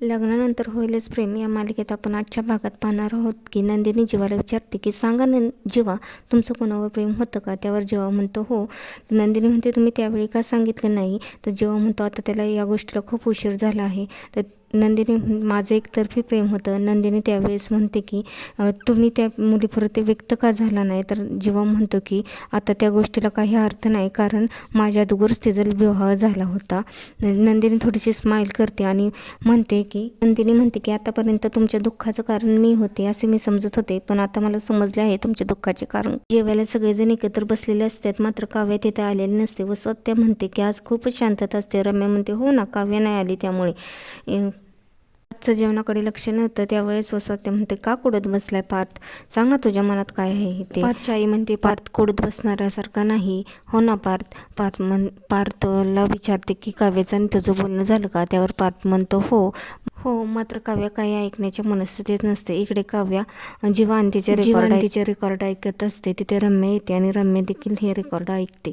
लग्नानंतर होईलच प्रेम या मालिकेत आपण आजच्या भागात पाहणार आहोत की नंदिनी जीवाला विचारते की सांगा जीवा, तुमचं कोणावर प्रेम होतं का? त्यावर जीवा म्हणतो हो. नंदिनी म्हणते तुम्ही त्यावेळी का सांगितलं नाही? तर जीवा म्हणतो आता त्याला या गोष्टीला खूप उशीर झाला आहे. तर नंदिनी माझं एकतर्फी प्रेम होतं. नंदिनी त्यावेळेस म्हणते की तुम्ही त्या मुलीपुरते व्यक्त का झाला नाही? तर जीवा म्हणतो की आता त्या गोष्टीला काही अर्थ नाही, कारण माझ्या अगोदरच तिचा विवाह झाला होता. नंदिनी थोडीशी स्माईल करते आणि नंदिनी म्हणते की आतापर्यंत तुमच्या दुःखाचं कारण मी होते असे मी समजत होते, पण आता मला समजले आहे तुमच्या दुःखाचे कारण. जेवायला सगळेजण एकत्र बसलेले असतात, मात्र काव्या तिथे आलेली नसते व सत्य म्हणते की आज खूपच शांतता असते. रम्या म्हणते हो ना, काव्या नाही आली त्यामुळे आजचं जेवणाकडे लक्ष नव्हतं. त्यावेळेस सत्य म्हणते का कुडत बसलाय पार्थ, सांग ना तुझ्या मनात काय आहे ते. पार्थची आई म्हणते पार्थ कुडत बसणाऱ्यासारखा नाही. हो ना पार्थला विचारते की काव्याचं आणि तुझं बोलणं झालं का? त्यावर पार्थ म्हणतो हो. मात्र काव्या काही ऐकण्याच्या मनस्थितीत नसते. इकडे काव्या जीवा आणि तिचे रेकॉर्ड ऐकत असते. तिथे रम्या येते आणि रम्या देखील हे रेकॉर्ड ऐकते.